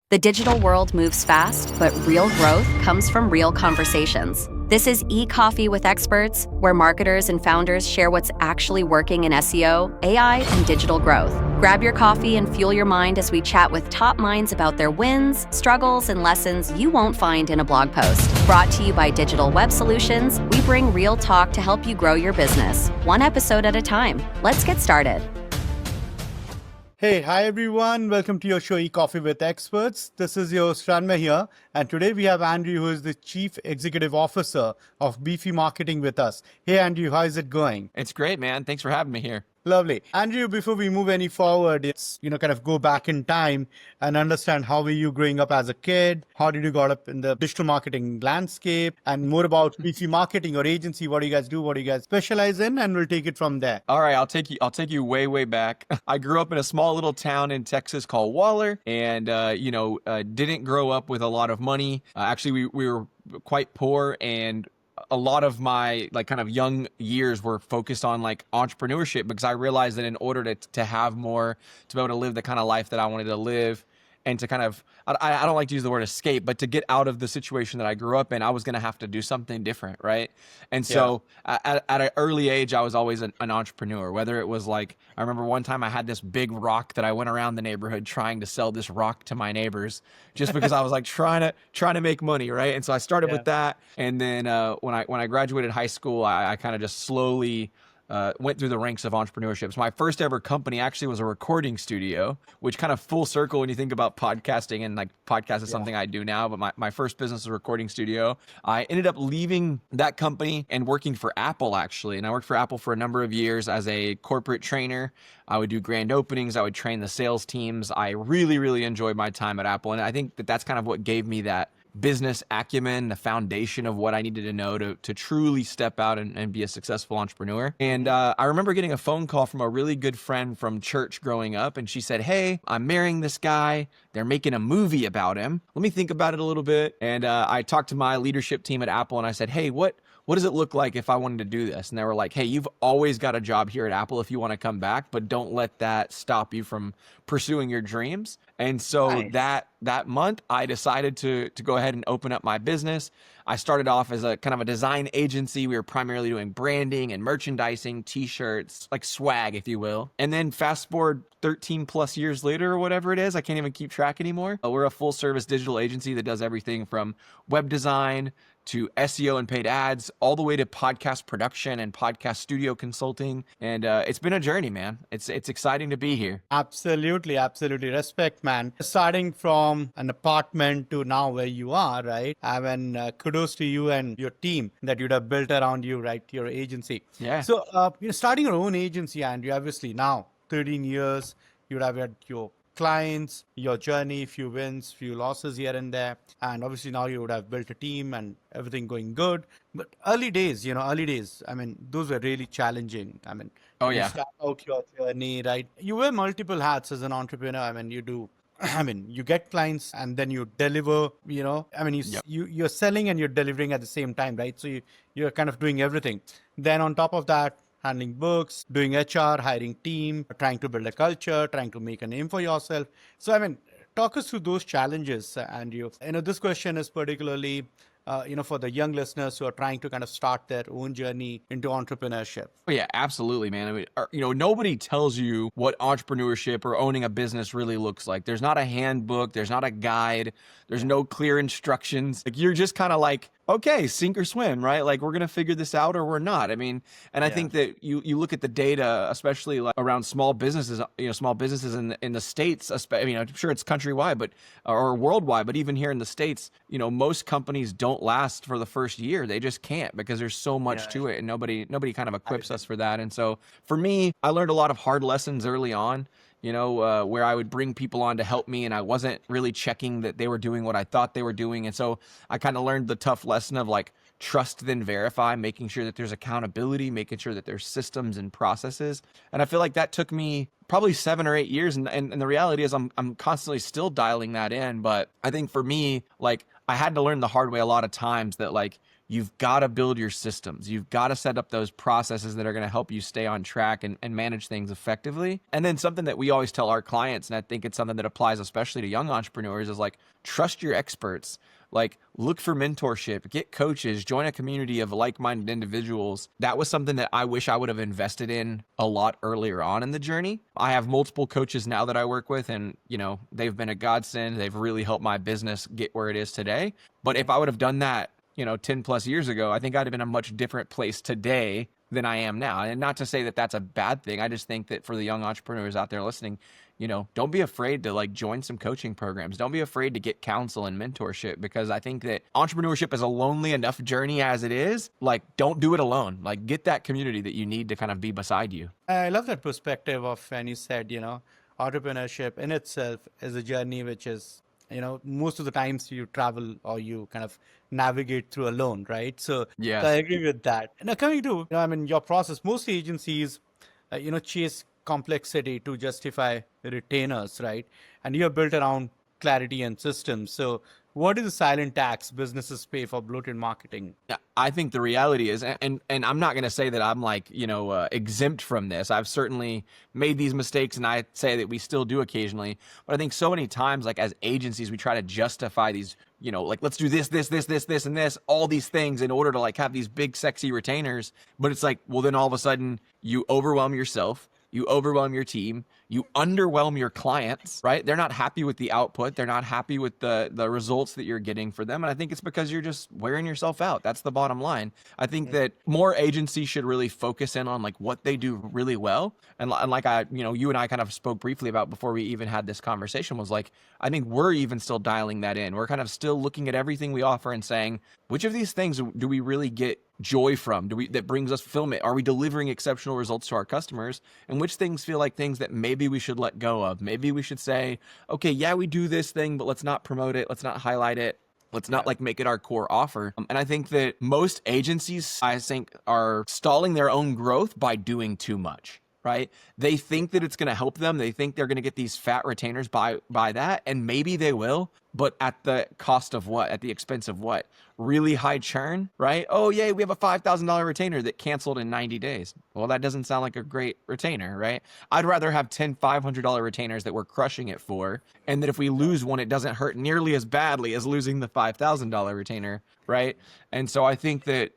The digital world moves fast, but real growth comes from real conversations. This is e-Coffee with Experts, where marketers and founders share what's actually working in SEO, AI, and digital growth. Grab your coffee and fuel your mind as we chat with top minds about their wins, struggles, and lessons you won't find in a blog post. Brought to you by Digital Web Solutions, we bring real talk to help you grow your business, one episode at a time. Let's get started. Hey, hi everyone. Welcome to your show, E-Coffee with Experts. This is your host, Ranmay here. And today we have Andrew, who is the Chief Executive Officer of Beefy Marketing with us. Hey, Andrew, how is it going? It's great, man. Thanks for having me here. Lovely. Andrew, before we move any forward, it's, kind of go back in time and understand how were you growing up as a kid? How did you got up in the digital marketing landscape? And more about Beefy Marketing, your agency. What do you guys do? What do you guys specialize in? And we'll take it from there. All right, I'll take you way back. I grew up in a small little town in Texas called Waller, and didn't grow up with a lot of money. Actually, we were quite poor, and a lot of my kind of young years were focused on entrepreneurship, because I realized that in order to have more, to be able to live the kind of life that I wanted to live, and to kind of, I don't like to use the word escape, but to get out of the situation that I grew up in, I was going to have to do something different, right? And so at an early age, I was always an entrepreneur, whether it was I remember one time I had this big rock that I went around the neighborhood trying to sell this rock to my neighbors, just because I was trying to make money, right? And so I started with that. And then when I graduated high school, I kind of just slowly went through the ranks of entrepreneurship. So my first ever company actually was a recording studio, which kind of full circle when you think about podcasting, and podcast is something I do now, but my first business was a recording studio. I ended up leaving that company and working for Apple, actually. And I worked for Apple for a number of years as a corporate trainer. I would do grand openings. I would train the sales teams. I really enjoyed my time at Apple. And I think that's kind of what gave me that business acumen, the foundation of what I needed to know to truly step out and be a successful entrepreneur. And I remember getting a phone call from a really good friend from church growing up, and she said, "Hey, I'm marrying this guy. They're making a movie about him. Let me think about it a little bit." And I talked to my leadership team at Apple, and I said, "Hey, what does it look like if I wanted to do this?" And they were like, "Hey, you've always got a job here at Apple if you want to come back, but don't let that stop you from pursuing your dreams." And so that month, I decided to go ahead and open up my business. I started off as a kind of a design agency. We were primarily doing branding and merchandising, t-shirts, like swag, if you will. And then fast forward 13 plus years later, or whatever it is, I can't even keep track anymore. We're a full service digital agency that does everything from web design to SEO and paid ads, all the way to podcast production and podcast studio consulting. And it's been a journey, man. It's exciting to be here. Absolutely. Respect, man. Starting from an apartment to now where you are, right? I mean, kudos to you and your team that you'd have built around you, right? Your agency. Yeah. So, starting your own agency, Andrew, obviously now 13 years, you'd have had your clients, your journey, few wins, few losses here and there. And obviously now you would have built a team and everything going good. But early days, I mean, those were really challenging. I mean, you start out your journey, right? You wear multiple hats as an entrepreneur. I mean, you get clients and then you deliver, you're selling and you're delivering at the same time, right? So you're kind of doing everything. Then on top of that, handling books, doing HR, hiring team, trying to build a culture, trying to make a name for yourself. So, I mean, talk us through those challenges, Andrew. This question is particularly, for the young listeners who are trying to kind of start their own journey into entrepreneurship. Oh, yeah, absolutely, man. I mean, nobody tells you what entrepreneurship or owning a business really looks like. There's not a handbook. There's not a guide. There's no clear instructions. You're just kind of okay, sink or swim, right? We're going to figure this out or we're not. I mean, and I think that you look at the data, especially around small businesses, small businesses in the States, I'm sure it's countrywide, or worldwide, but even here in the States, most companies don't last for the first year. They just can't, because there's so much to it, and nobody kind of equips us for that. And so for me, I learned a lot of hard lessons early on, where I would bring people on to help me, and I wasn't really checking that they were doing what I thought they were doing. And so I kind of learned the tough lesson of trust then verify, making sure that there's accountability, making sure that there's systems and processes. And I feel like that took me probably 7 or 8 years. And the reality is I'm constantly still dialing that in. But I think for me, I had to learn the hard way a lot of times that you've got to build your systems. You've got to set up those processes that are going to help you stay on track and manage things effectively. And then something that we always tell our clients, and I think it's something that applies especially to young entrepreneurs, is like, trust your experts. Like, look for mentorship, get coaches, join a community of like-minded individuals. That was something that I wish I would have invested in a lot earlier on in the journey. I have multiple coaches now that I work with, and they've been a godsend. They've really helped my business get where it is today. But if I would have done that 10 plus years ago, I think I'd have been in a much different place today than I am now. And not to say that that's a bad thing. I just think that for the young entrepreneurs out there listening, don't be afraid to like join some coaching programs. Don't be afraid to get counsel and mentorship, because I think that entrepreneurship is a lonely enough journey as it is. Like, don't do it alone. Like, get that community that you need to kind of be beside you. I love that perspective of when you said, entrepreneurship in itself is a journey which is, most of the times you travel or you kind of navigate through alone, right? So Yes. I agree with that. Now coming to, your process, most agencies, chase complexity to justify retainers, right? And you're built around clarity and systems. So what is the silent tax businesses pay for bloated marketing? Yeah, I think the reality is, and I'm not going to say that I'm like, exempt from this. I've certainly made these mistakes, and I say that we still do occasionally. But I think so many times, like as agencies, we try to justify these, like, let's do this, and this, all these things in order to like have these big, sexy retainers. But it's like, well, then all of a sudden you overwhelm yourself. You overwhelm your team, you underwhelm your clients, right? They're not happy with the output. They're not happy with the results that you're getting for them. And I think it's because you're just wearing yourself out. That's the bottom line. I think that more agencies should really focus in on like what they do really well. And like you and I kind of spoke briefly about before we even had this conversation, was like, I think we're even still dialing that in. We're kind of still looking at everything we offer and saying, which of these things do we really get joy from? That brings us fulfillment? Are we delivering exceptional results to our customers? And which things feel like things that maybe we should let go of? Maybe we should say, okay, yeah, we do this thing, but let's not promote it. Let's not highlight it. Let's not like make it our core offer. And I think that most agencies, I think, are stalling their own growth by doing too much. Right? They think that it's going to help them. They think they're going to get these fat retainers by that. And maybe they will, but at the cost of what? At the expense of what? Really high churn, right? Oh, yay, we have a $5,000 retainer that canceled in 90 days. Well, that doesn't sound like a great retainer, right? I'd rather have 10 $500 retainers that we're crushing it for, and that if we lose one, it doesn't hurt nearly as badly as losing the $5,000 retainer, right? And so I think that,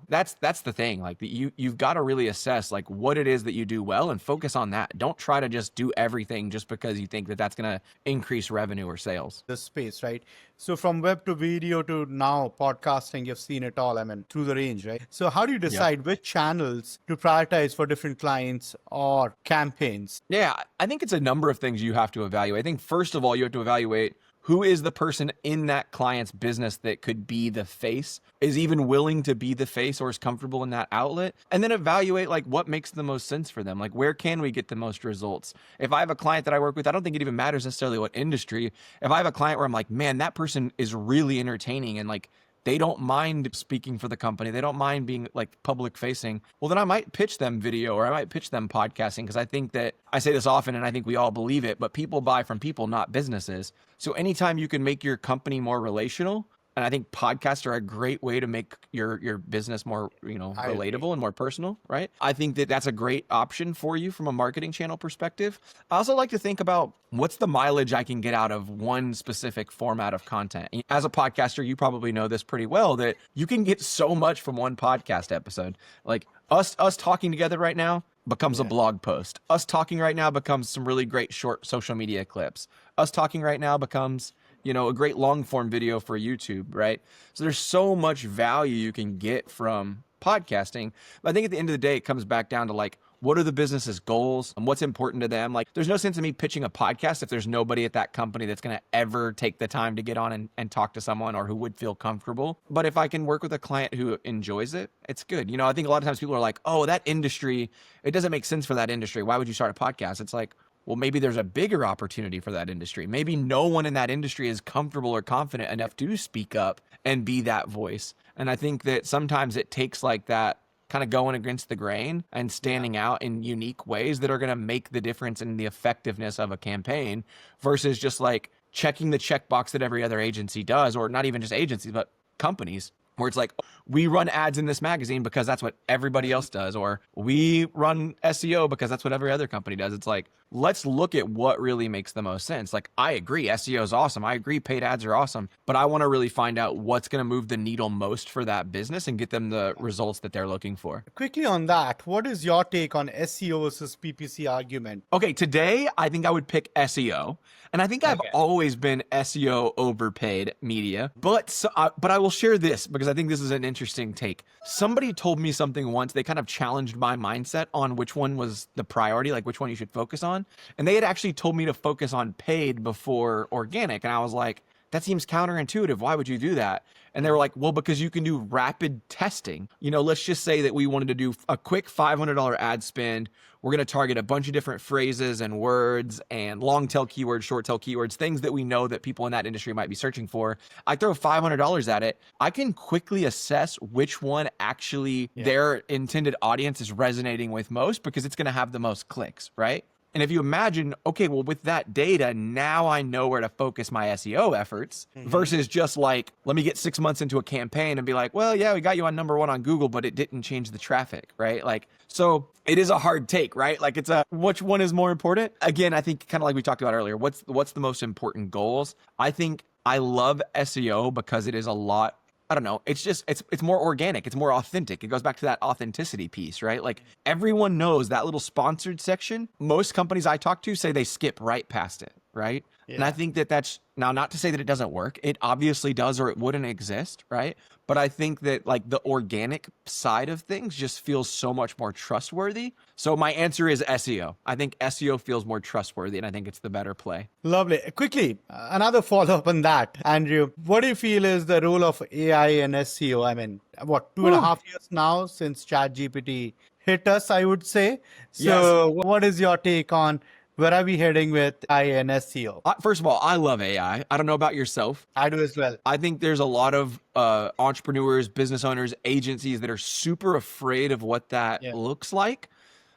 that's the thing. Like, you've got to really assess like what it is that you do well and focus on that. Don't try to just do everything just because you think that that's going to increase revenue or sales. The space, right? So from web to video to now podcasting, you've seen it all, through the range, right? So how do you decide which channels to prioritize for different clients or campaigns? Yeah, I think it's a number of things you have to evaluate. I think first of all, you have to evaluate who is the person in that client's business that could be the face, is even willing to be the face, or is comfortable in that outlet. And then evaluate like what makes the most sense for them. Like, where can we get the most results? If I have a client that I work with, I don't think it even matters necessarily what industry. If I have a client where I'm like, man, that person is really entertaining and like they don't mind speaking for the company, they don't mind being like public facing, well, then I might pitch them video or I might pitch them podcasting, because I think that, I say this often and I think we all believe it, but people buy from people, not businesses. So anytime you can make your company more relational, and I think podcasts are a great way to make your business more, relatable and more personal, right? I think that that's a great option for you from a marketing channel perspective. I also like to think about what's the mileage I can get out of one specific format of content. As a podcaster, you probably know this pretty well, that you can get so much from one podcast episode. Like us talking together right now becomes a blog post. Us talking right now becomes some really great short social media clips. Us talking right now becomes a great long form video for YouTube, right? So there's so much value you can get from podcasting. But I think at the end of the day, it comes back down to like, what are the business's goals and what's important to them? Like, there's no sense in me pitching a podcast if there's nobody at that company that's going to ever take the time to get on and talk to someone, or who would feel comfortable. But if I can work with a client who enjoys it, it's good. I think a lot of times people are like, oh, that industry, it doesn't make sense for that industry. Why would you start a podcast? It's like, well, maybe there's a bigger opportunity for that industry. Maybe no one in that industry is comfortable or confident enough to speak up and be that voice. And I think that sometimes it takes like that kind of going against the grain and standing out in unique ways that are going to make the difference in the effectiveness of a campaign, versus just like checking the checkbox that every other agency does, or not even just agencies, but companies. where it's like, we run ads in this magazine because that's what everybody else does, or we run SEO because that's what every other company does. It's like, let's look at what really makes the most sense. Like, I agree, SEO is awesome. I agree, paid ads are awesome, but I want to really find out what's going to move the needle most for that business and get them the results that they're looking for. Quickly on that, what is your take on SEO versus PPC argument? Okay, today I think I would pick SEO, and I think I've always been SEO overpaid media. But I will share this because I think this is an interesting take. Somebody told me something once. They kind of challenged my mindset on which one was the priority, like which one you should focus on. And they had actually told me to focus on paid before organic, and I was like, that seems counterintuitive. Why would you do that? And they were like, well, because you can do rapid testing. You know, let's just say that we wanted to do a quick $500 ad spend. We're going to target a bunch of different phrases and words and long tail keywords, short tail keywords, things that we know that people in that industry might be searching for. I throw $500 at it. I can quickly assess which one actually their intended audience is resonating with most, because it's going to have the most clicks, right? And if you imagine, okay, well, with that data, now I know where to focus my SEO efforts versus just like, let me get 6 months into a campaign and be like, well, yeah, we got you on #1 on Google, but it didn't change the traffic, right? Like, so it is a hard take, right? Like, it's a, which one is more important? Again, I think kind of like we talked about earlier, what's the most important goals? I think I love SEO because it is a lot, I don't know. It's just, it's more organic. It's more authentic. It goes back to that authenticity piece, right? Like, everyone knows that little sponsored section. Most companies I talk to say they skip right past it, right? Yeah. And I think that that's, now, not to say that it doesn't work. It obviously does, or it wouldn't exist, right? But I think that like the organic side of things just feels so much more trustworthy. So my answer is SEO. I think SEO feels more trustworthy, and I think it's the better play. Lovely. Quickly, another follow-up on that, Andrew. What do you feel is the role of AI and SEO? I mean, what, 2.5 years now since ChatGPT hit us, I would say. So What is your take on where are we heading with AI and SEO? First of all, I love AI. I don't know about yourself. I do as well. I think there's a lot of entrepreneurs, business owners, agencies that are super afraid of what that looks like.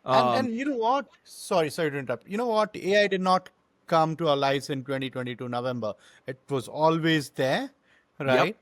And you know what? Sorry to interrupt. You know what? AI did not come to our lives in 2022 November. It was always there, right? Yep.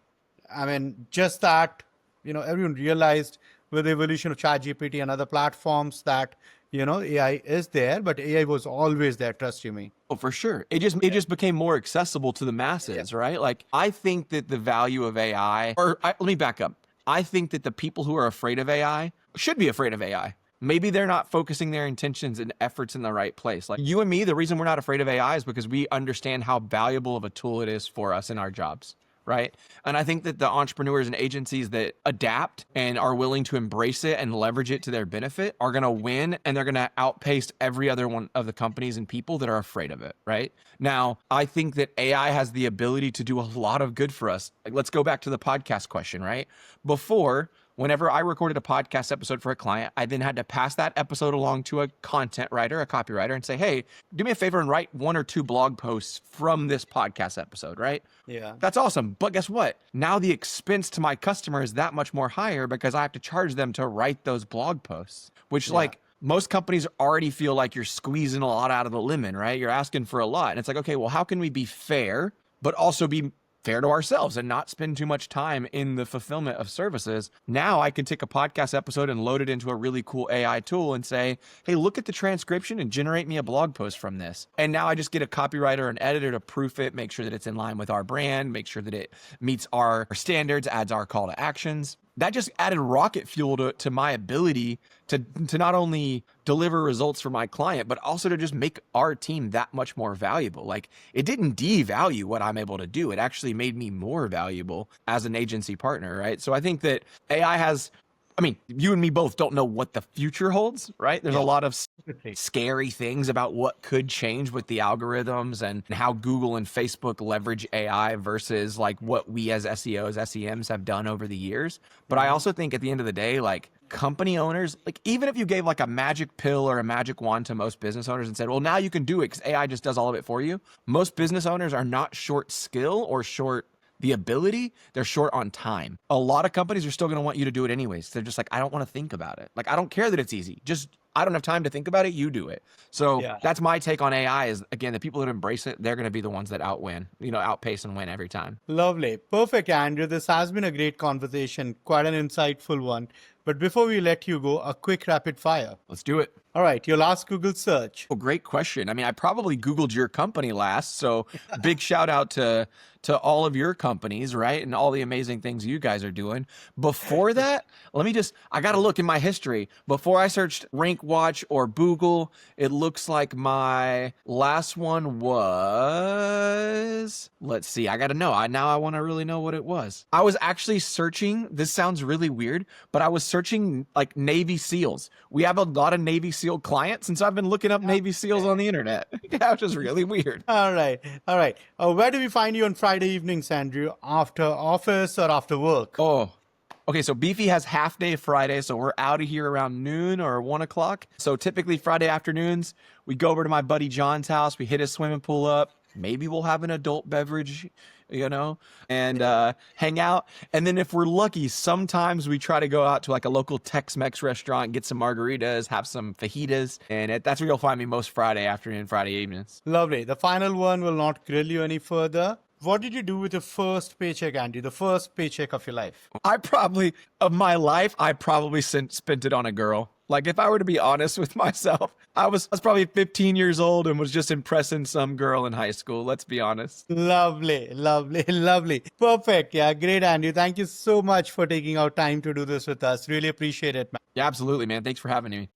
I mean, just that, everyone realized with the evolution of ChatGPT and other platforms that, AI is there, but AI was always there. Trust you me. Oh, for sure. It just became more accessible to the masses, right? Like, I think that the value of AI, let me back up. I think that the people who are afraid of AI should be afraid of AI. Maybe they're not focusing their intentions and efforts in the right place. Like you and me, the reason we're not afraid of AI is because we understand how valuable of a tool it is for us in our jobs. Right. And I think that the entrepreneurs and agencies that adapt and are willing to embrace it and leverage it to their benefit are going to win, and they're going to outpace every other one of the companies and people that are afraid of it. Right now, I think that AI has the ability to do a lot of good for us. Like, let's go back to the podcast question, right? Before, whenever I recorded a podcast episode for a client, I then had to pass that episode along to a content writer, a copywriter, and say, hey, do me a favor and write 1 or 2 blog posts from this podcast episode, right? Yeah. That's awesome. But guess what? Now the expense to my customer is that much more higher because I have to charge them to write those blog posts, which like most companies already feel like you're squeezing a lot out of the lemon, right? You're asking for a lot. And it's like, okay, well, how can we be fair, but also be fair to ourselves and not spend too much time in the fulfillment of services? Now I can take a podcast episode and load it into a really cool AI tool and say, hey, look at the transcription and generate me a blog post from this. And now I just get a copywriter and editor to proof it, make sure that it's in line with our brand, make sure that it meets our standards, adds our call to actions. That just added rocket fuel to my ability to not only deliver results for my client, but also to just make our team that much more valuable. Like, it didn't devalue what I'm able to do. It actually made me more valuable as an agency partner, right? So I think that AI has, I mean, you and me both don't know what the future holds, right? There's a lot of scary things about what could change with the algorithms and how Google and Facebook leverage AI versus like what we as SEOs, SEMs have done over the years. But I also think at the end of the day, like, company owners, like, even if you gave like a magic pill or a magic wand to most business owners and said, well, now you can do it because AI just does all of it for you. Most business owners are not short skill or short the ability, they're short on time. A lot of companies are still going to want you to do it anyways. They're just like, I don't want to think about it. Like, I don't care that it's easy. Just I don't have time to think about it. You do it. So Yeah. that's my take on AI is, again, the people that embrace it, they're going to be the ones that outpace and win every time. Lovely. Perfect, Andrew. This has been a great conversation, quite an insightful one. But before we let you go, a quick rapid fire. Let's do it. All right, your last Google search. Well, great question. I mean, I probably Googled your company last, so big shout out to all of your companies, right? And all the amazing things you guys are doing. Before that, I got to look in my history. Before I searched Rank Watch or Google, it looks like my last one was, let's see, I got to know. Now I want to really know what it was. I was actually searching, this sounds really weird, but I was searching like Navy SEALs. We have a lot of Navy SEAL clients, and so I've been looking up Navy SEALs on the internet. That was just really weird. All right. Where do we find you on Friday evenings, Andrew? After office or after work? Oh, okay. So Beefy has half day Friday. So we're out of here around noon or 1 o'clock. So typically Friday afternoons, we go over to my buddy John's house. We hit his swimming pool up. Maybe we'll have an adult beverage, and hang out. And then if we're lucky, sometimes we try to go out to like a local Tex-Mex restaurant, get some margaritas, have some fajitas. And that's where you'll find me most Friday afternoon, Friday evenings. Lovely. The final one will not grill you any further. What did you do with your first paycheck, Andy? The first paycheck of your life? I probably spent it on a girl. Like, if I were to be honest with myself, I was probably 15 years old and was just impressing some girl in high school. Let's be honest. Lovely. Perfect. Yeah, great, Andy. Thank you so much for taking out time to do this with us. Really appreciate it, man. Yeah, absolutely, man. Thanks for having me.